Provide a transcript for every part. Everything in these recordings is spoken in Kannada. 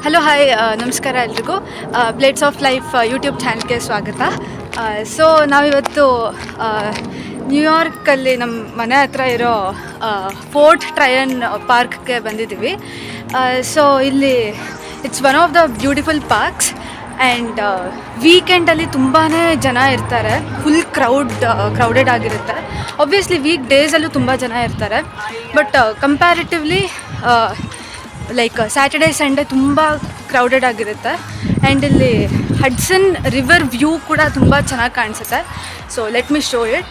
ಹಲೋ ಹಾಯ್ ನಮಸ್ಕಾರ ಎಲ್ರಿಗೂ. ಬ್ಲೇಡ್ಸ್ ಆಫ್ ಲೈಫ್ ಯೂಟ್ಯೂಬ್ ಚಾನಲ್ಗೆ ಸ್ವಾಗತ. ಸೊ ನಾವಿವತ್ತು ನ್ಯೂಯಾರ್ಕಲ್ಲಿ ನಮ್ಮ ಮನೆ ಹತ್ರ ಇರೋ ಫೋರ್ಟ್ ಟ್ರಯನ್ ಪಾರ್ಕ್ಗೆ ಬಂದಿದ್ದೀವಿ. ಸೊ ಇಲ್ಲಿ it's one of the beautiful parks and ವೀಕೆಂಡಲ್ಲಿ ತುಂಬಾ ಜನ ಇರ್ತಾರೆ. ಫುಲ್ ಕ್ರೌಡೆಡ್ ಆಗಿರುತ್ತೆ. ಆಬ್ವಿಯಸ್ಲಿ ವೀಕ್ ಡೇಸಲ್ಲೂ ತುಂಬ ಜನ ಇರ್ತಾರೆ, but comparatively like Saturday Sunday ತುಂಬ ಕ್ರೌಡೆಡ್ ಆಗಿರುತ್ತೆ. ಆ್ಯಂಡ್ ಇಲ್ಲಿ ಹಡ್ಸನ್ ರಿವರ್ ವ್ಯೂ ಕೂಡ ತುಂಬ ಚೆನ್ನಾಗಿ ಕಾಣಿಸುತ್ತೆ. So let me show it.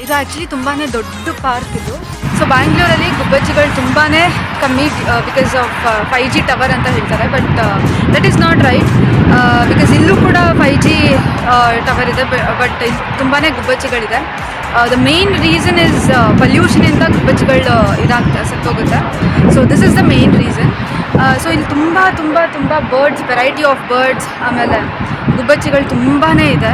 ಇದು ಆ್ಯಕ್ಚುಲಿ ತುಂಬಾ ದೊಡ್ಡ ಪಾರ್ಕ್ ಇದು. ಸೊ ಬ್ಯಾಂಗ್ಳೂರಲ್ಲಿ ಗುಬ್ಬಚ್ಚಿಗಳು ತುಂಬಾ ಕಮ್ಮಿ ಬಿಕಾಸ್ ಆಫ್ 5G ಟವರ್ ಅಂತ ಹೇಳ್ತಾರೆ, but that is not right. Because ಇಲ್ಲೂ ಕೂಡ 5G ಟವರ್ ಇದೆ, ಬಟ್ ಇಲ್ಲಿ ತುಂಬಾ ಗುಬ್ಬಚ್ಚಿಗಳಿದೆ. ದ ಮೇನ್ ರೀಸನ್ ಇಸ್ ಪಲ್ಯೂಷನಿಂದ ಗುಬ್ಬಚ್ಚಿಗಳು ಸತ್ತೋಗುತ್ತೆ. So this is the main reason. So ಇಲ್ಲಿ ತುಂಬ ತುಂಬ ತುಂಬ ಬರ್ಡ್ಸ್, ವೆರೈಟಿ ಆಫ್ ಬರ್ಡ್ಸ್, ಆಮೇಲೆ ಗುಬ್ಬಚ್ಚಿಗಳು ತುಂಬಾ ಇದೆ.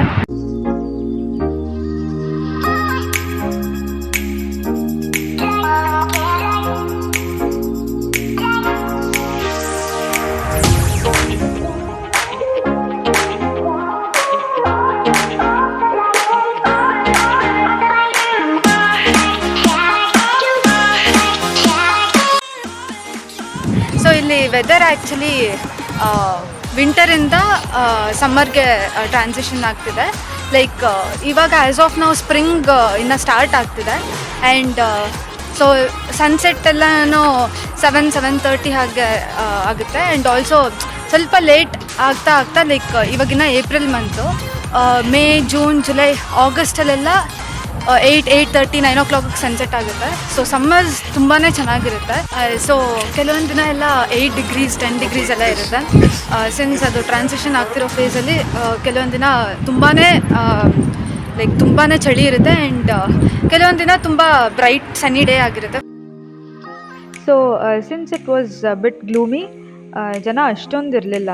ಸೊ ಇಲ್ಲಿ ವೆದರ್ ಆ್ಯಕ್ಚುಲಿ ವಿಂಟರಿಂದ ಸಮ್ಮರ್ಗೆ ಟ್ರಾನ್ಸಿಷನ್ ಆಗ್ತಿದೆ. ಲೈಕ್ ಇವಾಗ ಆ್ಯಸ್ ಆಫ್ ನಾವು ಸ್ಪ್ರಿಂಗ್ ಇನ್ನು ಸ್ಟಾರ್ಟ್ ಆಗ್ತಿದೆ. ಆ್ಯಂಡ್ ಸೊ ಸನ್ಸೆಟ್ ಎಲ್ಲನೂ 7-7:30 ಹಾಗೆ ಆಗುತ್ತೆ. ಆ್ಯಂಡ್ ಆಲ್ಸೋ ಸ್ವಲ್ಪ ಲೇಟ್ ಆಗ್ತಾ ಲೈಕ್ ಇವಾಗಿನ April month, May, June, July, ಆಗಸ್ಟಲ್ಲೆಲ್ಲ 8-8:30, 9 o'clock ಸನ್ಸೆಟ್ ಆಗುತ್ತೆ. ಸೊ ಸಮ್ಮರ್ಸ್ ತುಂಬಾ ಚೆನ್ನಾಗಿರುತ್ತೆ. ಸೊ ಕೆಲವೊಂದು ದಿನ ಎಲ್ಲ 8 degrees 10 degrees ಎಲ್ಲ ಇರುತ್ತೆ. ಸಿನ್ಸ್ ಅದು ಟ್ರಾನ್ಸಿಷನ್ ಆಗ್ತಿರೋ ಫೇಸಲ್ಲಿ ಕೆಲವೊಂದು ದಿನ ತುಂಬಾ ಲೈಕ್ ತುಂಬಾ ಚಳಿ ಇರುತ್ತೆ. ಆ್ಯಂಡ್ ಕೆಲವೊಂದು ದಿನ ತುಂಬ ಬ್ರೈಟ್ ಸನ್ನಿ ಡೇ ಆಗಿರುತ್ತೆ. So since it was bit gloomy, ಜನ ಅಷ್ಟೊಂದು ಇರಲಿಲ್ಲ.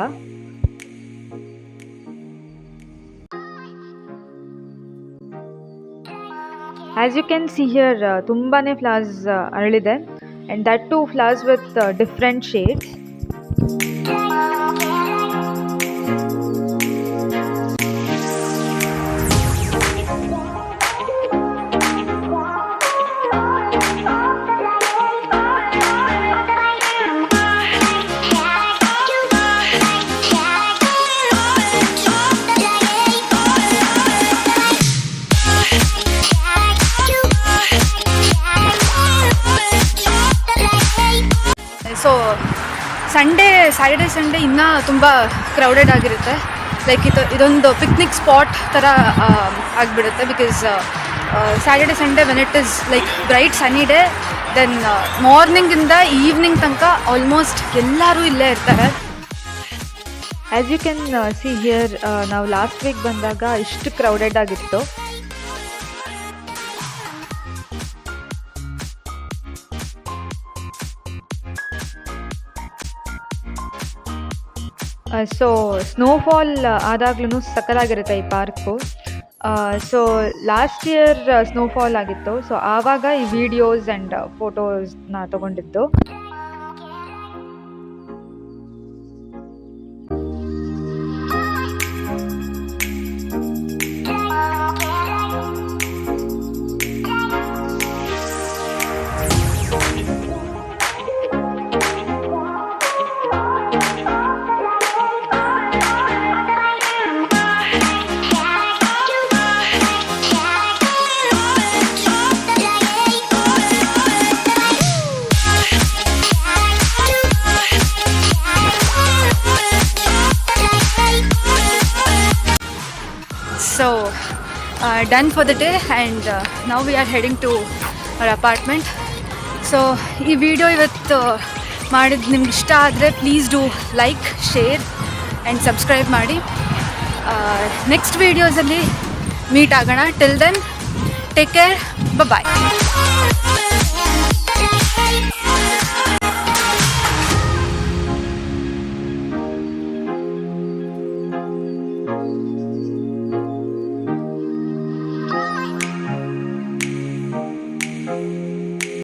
As you can see here, ತುಂಬಾನೇ flowers ಅರಳಿದೆ, and that too flowers with different shades. So Saturday Sunday ಇನ್ನೂ ತುಂಬ ಕ್ರೌಡೆಡ್ ಆಗಿರುತ್ತೆ. ಲೈಕ್ ಇದೊಂದು ಪಿಕ್ನಿಕ್ ಸ್ಪಾಟ್ ಥರ ಆಗಿಬಿಡುತ್ತೆ. Because Saturday Sunday when it is like bright sunny day, then ಮಾರ್ನಿಂಗಿಂದ ಈವ್ನಿಂಗ್ ತನಕ ಆಲ್ಮೋಸ್ಟ್ ಎಲ್ಲರೂ ಇಲ್ಲೇ ಇರ್ತಾರೆ. As you can see here, ನಾವು ಲಾಸ್ಟ್ ವೀಕ್ ಬಂದಾಗ ಇಷ್ಟು ಕ್ರೌಡೆಡ್ ಆಗಿತ್ತು. ಸೊ ಸ್ನೋಫಾಲ್ ಆದಾಗ್ಲೂ ಸಕ್ಕತ್ತಾಗಿರುತ್ತೆ ಈ park. So last year snowfall ಆಗಿತ್ತು. ಸೊ ಆವಾಗ ಈ ವಿಡಿಯೋಸ್ ಆ್ಯಂಡ್ ಫೋಟೋಸ್ನ ತೊಗೊಂಡಿದ್ದು. So done for the day, and now we are heading to our apartment. So ಈ ವಿಡಿಯೋ ಇವತ್ತು ಮಾಡಿದ್ದು ನಿಮ್ಗೆ ಇಷ್ಟ ಆದರೆ please do like, share and subscribe ಮಾಡಿ. ನೆಕ್ಸ್ಟ್ ವೀಡಿಯೋಸಲ್ಲಿ ಮೀಟ್ ಆಗೋಣ. ಟಿಲ್ ದೆನ್ ಟೇಕ್ ಕೇರ್, ಬಾಯ್.